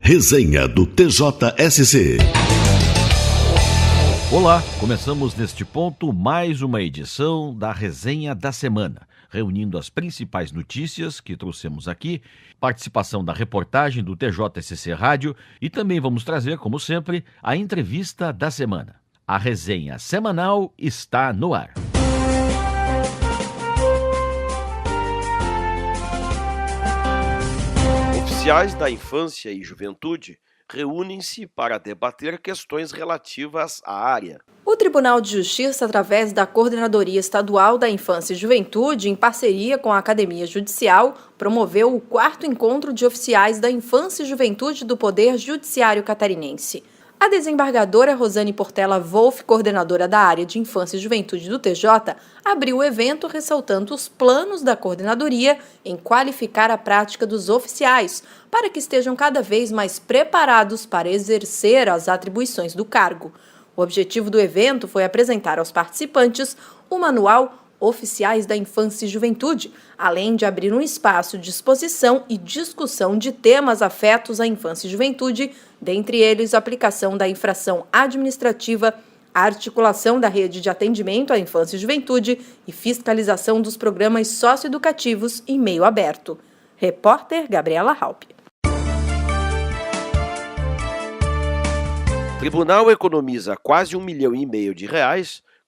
Resenha do TJSC. Olá, começamos neste ponto mais uma edição da Resenha da Semana, reunindo as principais notícias que trouxemos aqui, participação da reportagem do TJSC Rádio e também vamos trazer, como sempre, a entrevista da semana. A resenha semanal está no ar. Oficiais da infância e juventude reúnem-se para debater questões relativas à área. O Tribunal de Justiça, através da Coordenadoria Estadual da Infância e Juventude, em parceria com a Academia Judicial, promoveu o 4º encontro de oficiais da Infância e Juventude do Poder Judiciário Catarinense. A desembargadora Rosane Portela Wolff, coordenadora da área de Infância e Juventude do TJ, abriu o evento ressaltando os planos da coordenadoria em qualificar a prática dos oficiais, para que estejam cada vez mais preparados para exercer as atribuições do cargo. O objetivo do evento foi apresentar aos participantes o manual Oficiais da Infância e Juventude, além de abrir um espaço de exposição e discussão de temas afetos à infância e juventude, dentre eles a aplicação da infração administrativa, a articulação da rede de atendimento à infância e juventude e fiscalização dos programas socioeducativos em meio aberto. Repórter Gabriela Halpe. O tribunal economiza quase R$1,5 milhão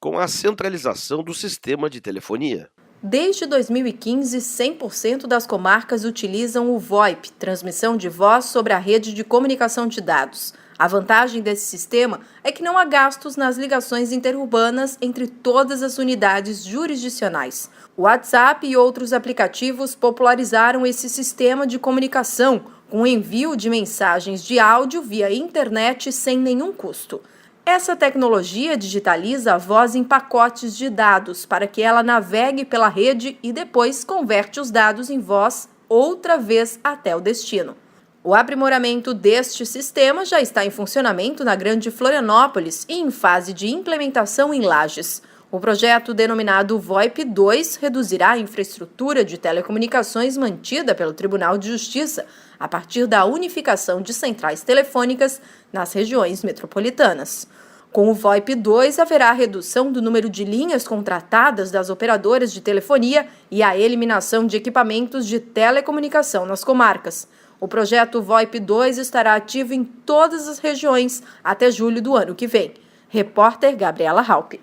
com a centralização do sistema de telefonia. Desde 2015, 100% das comarcas utilizam o VoIP, transmissão de voz sobre a rede de comunicação de dados. A vantagem desse sistema é que não há gastos nas ligações interurbanas entre todas as unidades jurisdicionais. O WhatsApp e outros aplicativos popularizaram esse sistema de comunicação, com o envio de mensagens de áudio via internet sem nenhum custo. Essa tecnologia digitaliza a voz em pacotes de dados para que ela navegue pela rede e depois converte os dados em voz outra vez até o destino. O aprimoramento deste sistema já está em funcionamento na Grande Florianópolis e em fase de implementação em Lages. O projeto, denominado VoIP 2, reduzirá a infraestrutura de telecomunicações mantida pelo Tribunal de Justiça a partir da unificação de centrais telefônicas nas regiões metropolitanas. Com o VoIP 2, haverá redução do número de linhas contratadas das operadoras de telefonia e a eliminação de equipamentos de telecomunicação nas comarcas. O projeto VoIP 2 estará ativo em todas as regiões até julho do ano que vem. Repórter Gabriela Halpe.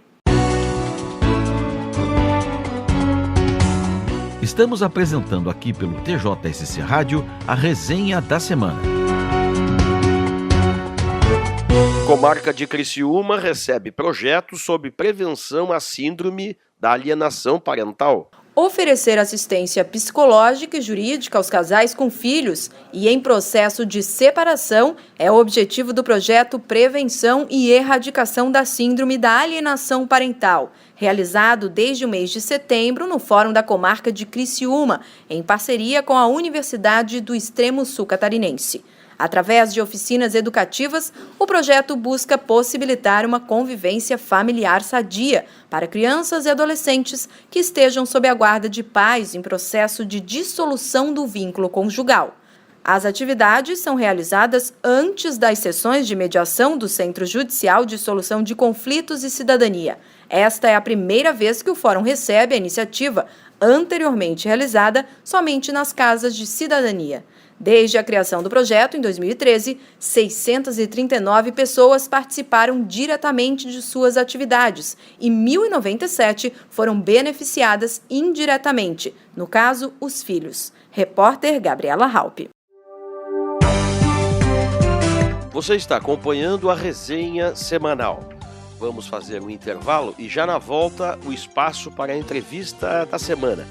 Estamos apresentando aqui pelo TJSC Rádio a resenha da semana. Comarca de Criciúma recebe projeto sobre prevenção à síndrome da alienação parental. Oferecer assistência psicológica e jurídica aos casais com filhos e em processo de separação é o objetivo do projeto Prevenção e Erradicação da Síndrome da Alienação Parental, realizado desde o mês de setembro no Fórum da Comarca de Criciúma, em parceria com a Universidade do Extremo Sul Catarinense. Através de oficinas educativas, o projeto busca possibilitar uma convivência familiar sadia para crianças e adolescentes que estejam sob a guarda de pais em processo de dissolução do vínculo conjugal. As atividades são realizadas antes das sessões de mediação do Centro Judicial de Solução de Conflitos e Cidadania. Esta é a primeira vez que o Fórum recebe a iniciativa, anteriormente realizada somente nas casas de cidadania. Desde a criação do projeto, em 2013, 639 pessoas participaram diretamente de suas atividades e 1.097 foram beneficiadas indiretamente, no caso, os filhos. Repórter Gabriela Halpe. Você está acompanhando a resenha semanal. Vamos fazer um intervalo e já na volta o espaço para a entrevista da semana.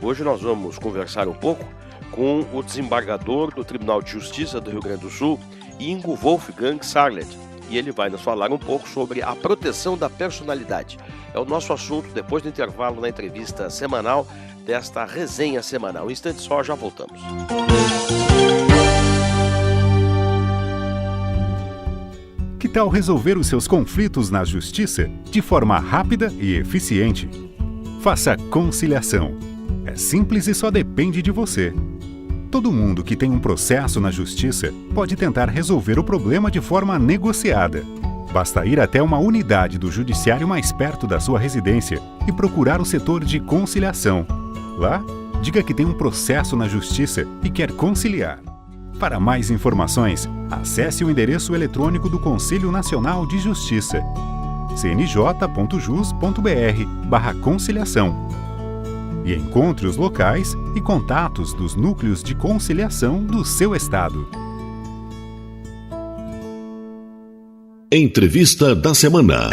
Hoje nós vamos conversar um pouco com o desembargador do Tribunal de Justiça do Rio Grande do Sul, Ingo Wolfgang Sarlet, e ele vai nos falar um pouco sobre a proteção da personalidade. É o nosso assunto depois do intervalo na entrevista semanal desta resenha semanal. Um instante só, já voltamos. Que tal resolver os seus conflitos na Justiça de forma rápida e eficiente? Faça conciliação. É simples e só depende de você. Todo mundo que tem um processo na justiça pode tentar resolver o problema de forma negociada. Basta ir até uma unidade do judiciário mais perto da sua residência e procurar o setor de conciliação. Lá, diga que tem um processo na justiça e quer conciliar. Para mais informações, acesse o endereço eletrônico do Conselho Nacional de Justiça, cnj.jus.br/conciliação. E encontre os locais e contatos dos núcleos de conciliação do seu estado. Entrevista da semana.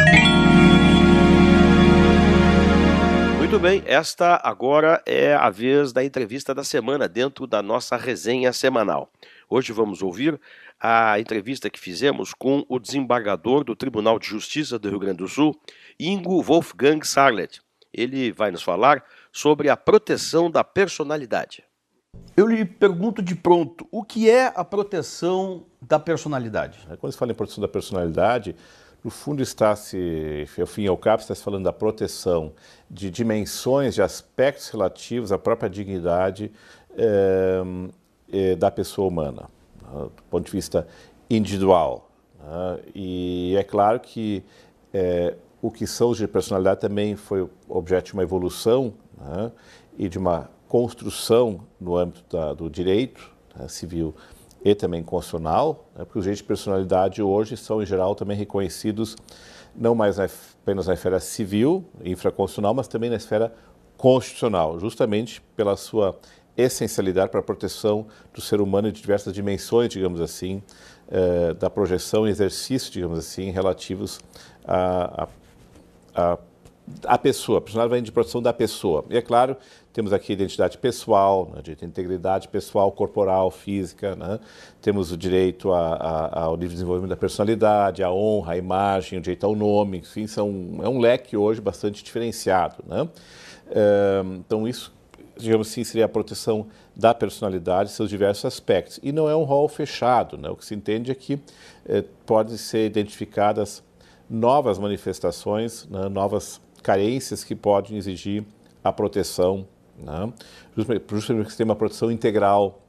Muito bem, esta agora é a vez da entrevista da semana dentro da nossa resenha semanal. Hoje vamos ouvir a entrevista que fizemos com o desembargador do Tribunal de Justiça do Rio Grande do Sul, Ingo Wolfgang Sarlet. Ele vai nos falar sobre a proteção da personalidade. Eu lhe pergunto de pronto, o que é a proteção da personalidade? Quando se fala em proteção da personalidade, no fundo está-se, ao fim e ao cabo, está-se falando da proteção de dimensões, de aspectos relativos à própria dignidade da pessoa humana, do ponto de vista individual. E é claro que o que são de personalidade também foi objeto de uma evolução e de uma construção no âmbito do direito civil e também constitucional, porque os direitos de personalidade hoje são, em geral, também reconhecidos não mais apenas na esfera civil, infraconstitucional, mas também na esfera constitucional, justamente pela sua essencialidade para a proteção do ser humano de diversas dimensões, digamos assim, da projeção e exercício, digamos assim, relativos à pessoa. A personalidade vem de proteção da pessoa. E é claro, temos aqui a identidade pessoal, direito à integridade pessoal, corporal, física, temos o direito ao livre desenvolvimento da personalidade, à honra, à imagem, o direito ao nome, enfim, é um leque hoje bastante diferenciado. Então isso, digamos assim, seria a proteção da personalidade, seus diversos aspectos. E não é um rol fechado, o que se entende é que podem ser identificadas novas manifestações, novas carências que podem exigir a proteção, justamente porque tem uma proteção integral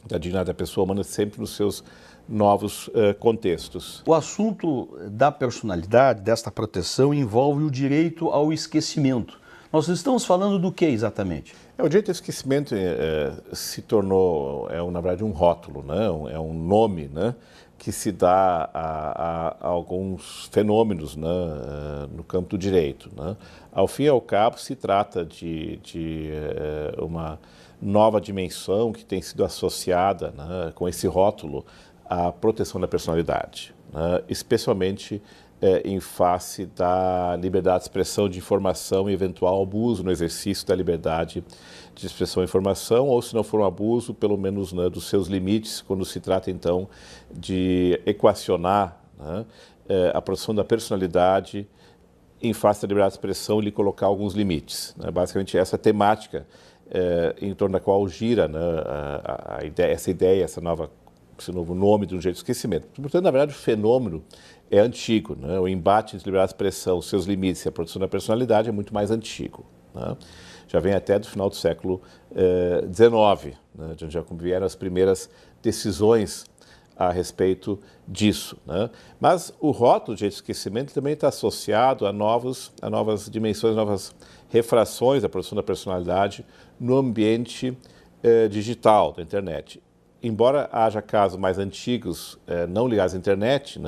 da dignidade da pessoa humana sempre nos seus novos contextos. O assunto da personalidade, desta proteção, envolve o direito ao esquecimento. Nós estamos falando do que exatamente? O direito ao esquecimento se tornou, na verdade, um rótulo, é um nome, que se dá a alguns fenômenos no campo do direito. Ao fim e ao cabo, se trata de uma nova dimensão que tem sido associada com esse rótulo à proteção da personalidade, especialmente em face da liberdade de expressão de informação e eventual abuso no exercício da liberdade de expressão e informação, ou se não for um abuso, pelo menos dos seus limites, quando se trata então de equacionar a proteção da personalidade em face da liberdade de expressão e lhe colocar alguns limites. Basicamente essa temática em torno da qual gira esse novo nome do direito do esquecimento. Portanto, na verdade, o fenômeno é antigo, o embate entre liberdade de expressão, seus limites e a proteção da personalidade é muito mais antigo. Já vem até do final do século XIX, de onde já vieram as primeiras decisões a respeito disso. Mas o rótulo de direito do esquecimento também está associado a novas dimensões, novas refrações da proteção da personalidade no ambiente digital da internet. Embora haja casos mais antigos, não ligados à internet,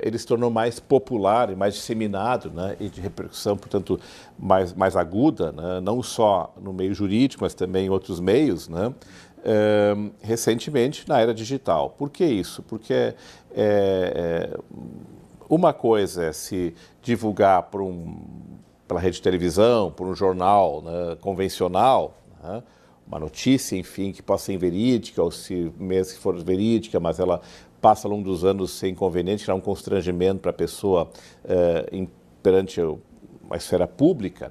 ele se tornou mais popular e mais disseminado, e de repercussão, portanto, mais aguda, não só no meio jurídico, mas também em outros meios, recentemente na era digital. Por que isso? Porque uma coisa é se divulgar pela rede de televisão, por um jornal convencional, uma notícia, enfim, que possa ser inverídica, ou se mesmo que for verídica, mas ela passa ao longo dos anos sem inconveniente, gerar um constrangimento para a pessoa perante uma esfera pública.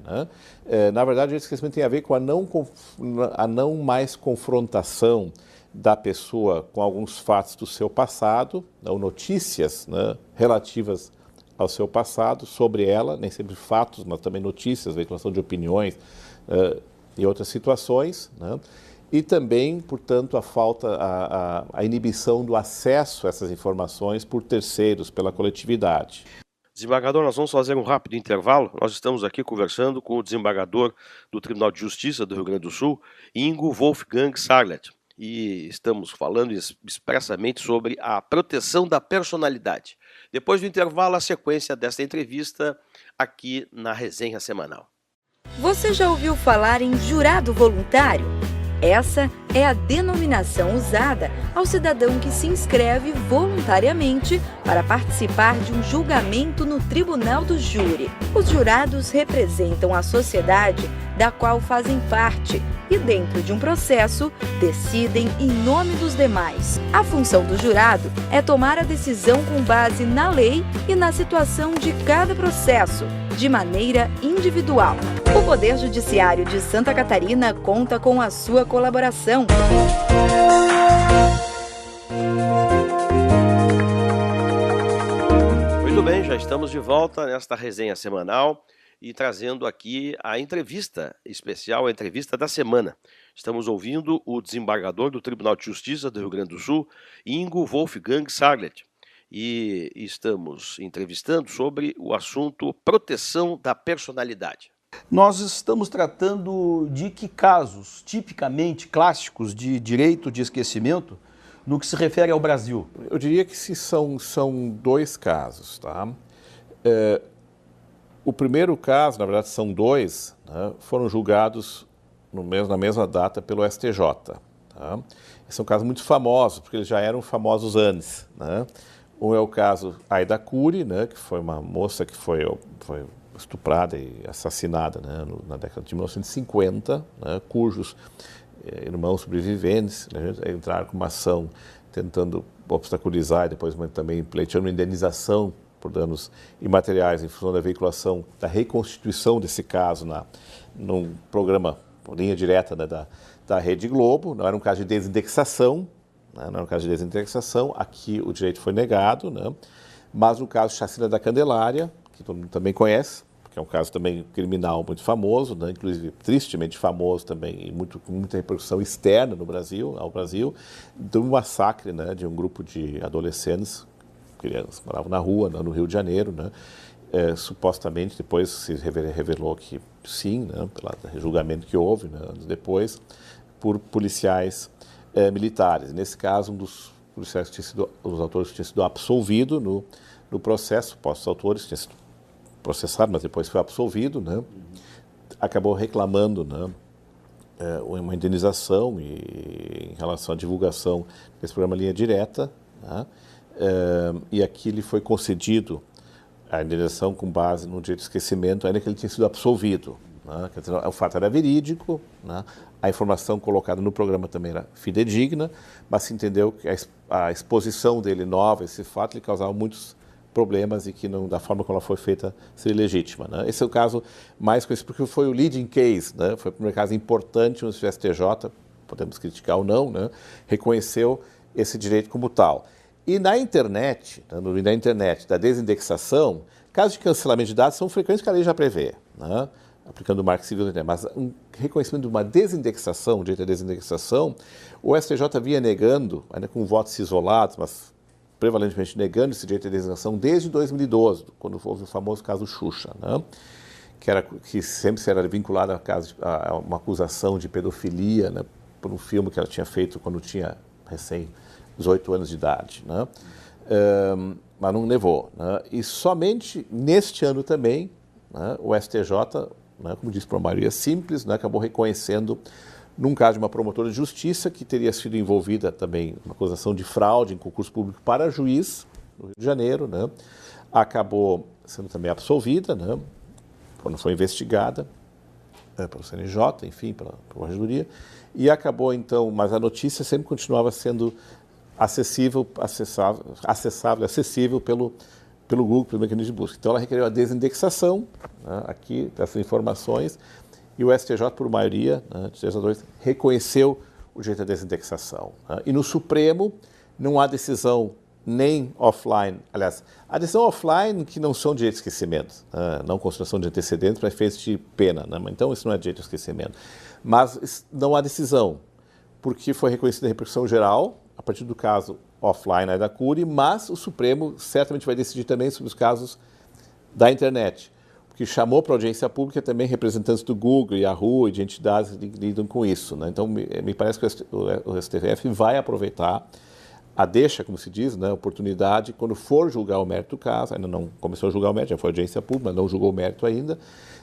Na verdade, o direito do esquecimento tem a ver com a não mais confrontação da pessoa com alguns fatos do seu passado, ou notícias relativas ao seu passado, sobre ela, nem sempre fatos, mas também notícias, veiculação de opiniões e outras situações, e também, portanto, a inibição do acesso a essas informações por terceiros, pela coletividade. Desembargador, nós vamos fazer um rápido intervalo. Nós estamos aqui conversando com o desembargador do Tribunal de Justiça do Rio Grande do Sul, Ingo Wolfgang Sarlet, e estamos falando expressamente sobre a proteção da personalidade. Depois do intervalo, a sequência desta entrevista aqui na Resenha Semanal. Você já ouviu falar em jurado voluntário? Essa é a denominação usada ao cidadão que se inscreve voluntariamente para participar de um julgamento no tribunal do júri. Os jurados representam a sociedade da qual fazem parte e, dentro de um processo, decidem em nome dos demais. A função do jurado é tomar a decisão com base na lei e na situação de cada processo, de maneira individual. O Poder Judiciário de Santa Catarina conta com a sua colaboração. Muito bem, já estamos de volta nesta resenha semanal e trazendo aqui a entrevista especial, a entrevista da semana. Estamos ouvindo o desembargador do Tribunal de Justiça do Rio Grande do Sul, Ingo Wolfgang Sarlet, e estamos entrevistando sobre o assunto proteção da personalidade. Nós estamos tratando de que casos tipicamente clássicos de direito de esquecimento no que se refere ao Brasil? Eu diria que são dois casos, tá? O primeiro caso, na verdade são dois, né, foram julgados na mesma data pelo STJ. Tá? Esses são casos muito famosos, porque eles já eram famosos antes. Né? Um é o caso Aida Curi, né, que foi uma moça que foi estuprada e assassinada, né, na década de 1950, né, cujos irmãos sobreviventes, né, entraram com uma ação tentando obstaculizar e depois também pleiteando uma indenização por danos imateriais em função da veiculação, da reconstituição desse caso num programa, linha direta, né, da Rede Globo. Não era um caso de desindexação, né, não era um caso de desindexação, aqui o direito foi negado, né, mas no caso Chacina da Candelária, que todo mundo também conhece, que é um caso também criminal muito famoso, né, inclusive tristemente famoso também, e com muita repercussão externa ao Brasil, do massacre, né, de um grupo de adolescentes, crianças, moravam na rua, no Rio de Janeiro, né, supostamente, depois se revelou que sim, né, pelo julgamento que houve, né, anos depois, por policiais militares. Nesse caso, um dos policiais os autores tinha sido absolvido no processo, os autores tinham sido processado, mas depois foi absolvido, né? Acabou reclamando, né, uma indenização em relação à divulgação desse programa Linha Direta, né? E aqui lhe foi concedido a indenização com base no direito de esquecimento, ainda que ele tinha sido absolvido. Né? Quer dizer, o fato era verídico, né? A informação colocada no programa também era fidedigna, mas se entendeu que a exposição dele nova, esse fato, lhe causava muitos problemas e que não, da forma como ela foi feita, seria legítima. Né? Esse é o caso mais conhecido, porque foi o leading case, né? Foi o primeiro caso importante no STJ, podemos criticar ou não, né? Reconheceu esse direito como tal. E na internet, da desindexação, casos de cancelamento de dados são frequentes que a lei já prevê, né? Aplicando o Marco Civil da internet, mas um reconhecimento de uma desindexação, o direito à desindexação, o STJ vinha negando, ainda com votos isolados, mas prevalentemente negando esse direito à desindexação desde 2012, quando houve o famoso caso Xuxa, né? que sempre era vinculado a uma acusação de pedofilia, né? Por um filme que ela tinha feito quando tinha recém 18 anos de idade, né? Mas não levou. Né? E somente neste ano também, né, o STJ, né, como disse por uma maioria simples, né, acabou reconhecendo, num caso de uma promotora de justiça que teria sido envolvida também uma acusação de fraude em concurso público para juiz, no Rio de Janeiro, né, acabou sendo também absolvida, né, quando foi investigada pelo CNJ, enfim, pela Corregedoria, e acabou então, mas a notícia sempre continuava sendo acessível pelo Google, pelo mecanismo de busca. Então ela requeriu a desindexação, né, aqui dessas informações, e o STJ, por maioria, né, de 2 reconheceu o direito à desindexação. Né? E no Supremo não há decisão nem offline, aliás, há decisão offline que não são direito de esquecimento, não consideração de antecedentes para efeitos de pena, né? Então isso não é direito de esquecimento. Mas não há decisão, porque foi reconhecida a repercussão geral, a partir do caso offline da CURI, mas o Supremo certamente vai decidir também sobre os casos da internet, porque chamou para audiência pública também representantes do Google, Yahoo e de entidades que lidam com isso, né? Então, me parece que o STF vai aproveitar a deixa, como se diz, né, a oportunidade, quando for julgar o mérito do caso, ainda não começou a julgar o mérito, já foi audiência pública, mas não julgou o mérito ainda,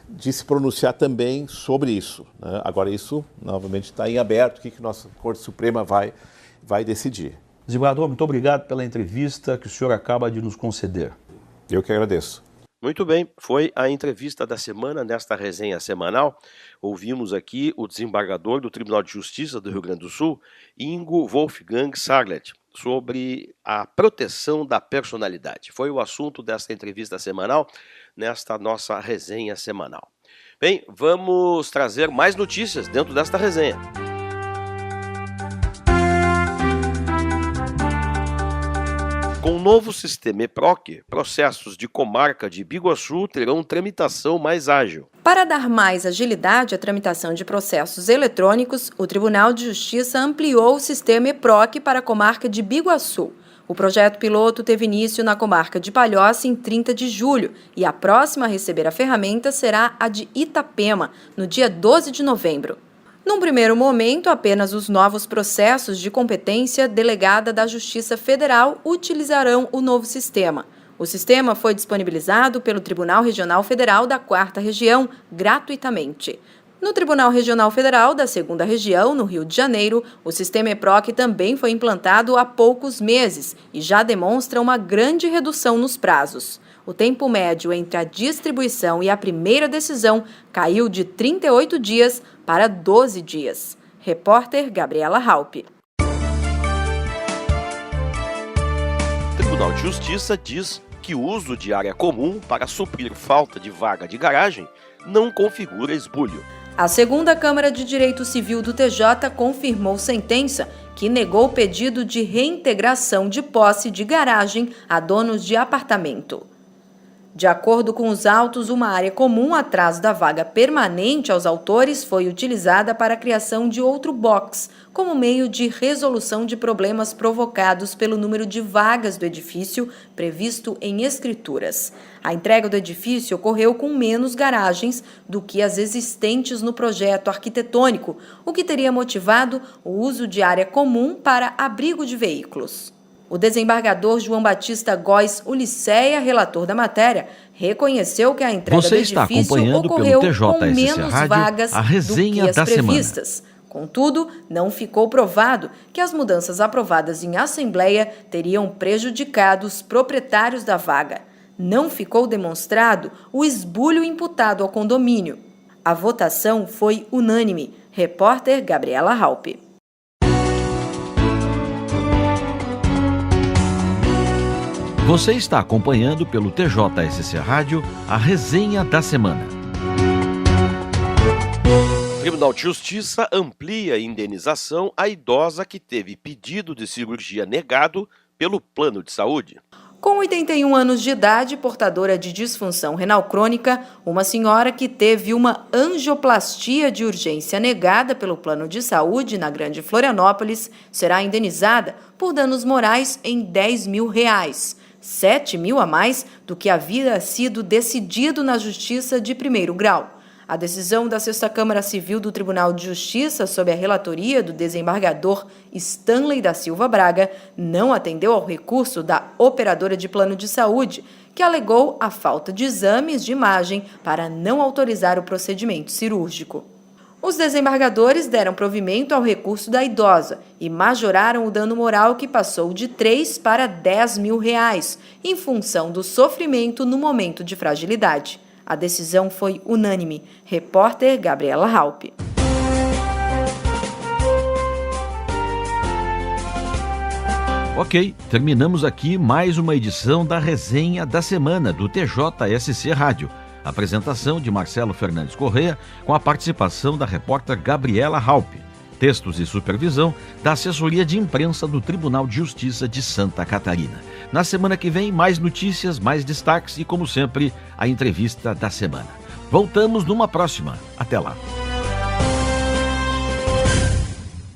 de se pronunciar também sobre isso, né? Agora, isso, novamente, está em aberto, o que a nossa Corte Suprema vai decidir. Desembargador, muito obrigado pela entrevista que o senhor acaba de nos conceder. Eu que agradeço. Muito bem, foi a entrevista da semana nesta resenha semanal. Ouvimos aqui o desembargador do Tribunal de Justiça do Rio Grande do Sul, Ingo Wolfgang Sarlet, sobre a proteção da personalidade. Foi o assunto desta entrevista semanal, nesta nossa resenha semanal. Bem, vamos trazer mais notícias dentro desta resenha. Com o novo sistema EPROC, processos de comarca de Biguaçu terão tramitação mais ágil. Para dar mais agilidade à tramitação de processos eletrônicos, o Tribunal de Justiça ampliou o sistema EPROC para a comarca de Biguaçu. O projeto piloto teve início na comarca de Palhoça em 30 de julho e a próxima a receber a ferramenta será a de Itapema, no dia 12 de novembro. Num primeiro momento, apenas os novos processos de competência delegada da Justiça Federal utilizarão o novo sistema. O sistema foi disponibilizado pelo Tribunal Regional Federal da 4ª Região gratuitamente. No Tribunal Regional Federal da 2ª Região, no Rio de Janeiro, o sistema EPROC também foi implantado há poucos meses e já demonstra uma grande redução nos prazos. O tempo médio entre a distribuição e a primeira decisão caiu de 38 dias para 12 dias. Repórter Gabriela Halpe. O Tribunal de Justiça diz que o uso de área comum para suprir falta de vaga de garagem não configura esbulho. A 2ª Câmara de Direito Civil do TJ confirmou sentença que negou o pedido de reintegração de posse de garagem a donos de apartamento. De acordo com os autos, uma área comum atrás da vaga permanente aos autores foi utilizada para a criação de outro box, como meio de resolução de problemas provocados pelo número de vagas do edifício previsto em escrituras. A entrega do edifício ocorreu com menos garagens do que as existentes no projeto arquitetônico, o que teria motivado o uso de área comum para abrigo de veículos. O desembargador João Batista Góes Ulisseia, relator da matéria, reconheceu que a entrega do edifício ocorreu com menos vagas do que as previstas. Contudo, não ficou provado que as mudanças aprovadas em assembleia teriam prejudicado os proprietários da vaga. Não ficou demonstrado o esbulho imputado ao condomínio. A votação foi unânime. Repórter Gabriela Halpe. Você está acompanhando pelo TJSC Rádio a resenha da semana. O Tribunal de Justiça amplia a indenização à idosa que teve pedido de cirurgia negado pelo plano de saúde. Com 81 anos de idade, portadora de disfunção renal crônica, uma senhora que teve uma angioplastia de urgência negada pelo plano de saúde na Grande Florianópolis será indenizada por danos morais em R$10 mil. 7 mil a mais do que havia sido decidido na Justiça de primeiro grau. A decisão da 6ª Câmara Civil do Tribunal de Justiça, sob a relatoria do desembargador Stanley da Silva Braga, não atendeu ao recurso da operadora de plano de saúde, que alegou a falta de exames de imagem para não autorizar o procedimento cirúrgico. Os desembargadores deram provimento ao recurso da idosa e majoraram o dano moral que passou de 3 para R$10 mil, em função do sofrimento no momento de fragilidade. A decisão foi unânime. Repórter Gabriela Halpe. Ok, terminamos aqui mais uma edição da resenha da semana do TJSC Rádio. Apresentação de Marcelo Fernandes Corrêa, com a participação da repórter Gabriela Halpe. Textos e supervisão da Assessoria de Imprensa do Tribunal de Justiça de Santa Catarina. Na semana que vem, mais notícias, mais destaques e, como sempre, a entrevista da semana. Voltamos numa próxima. Até lá.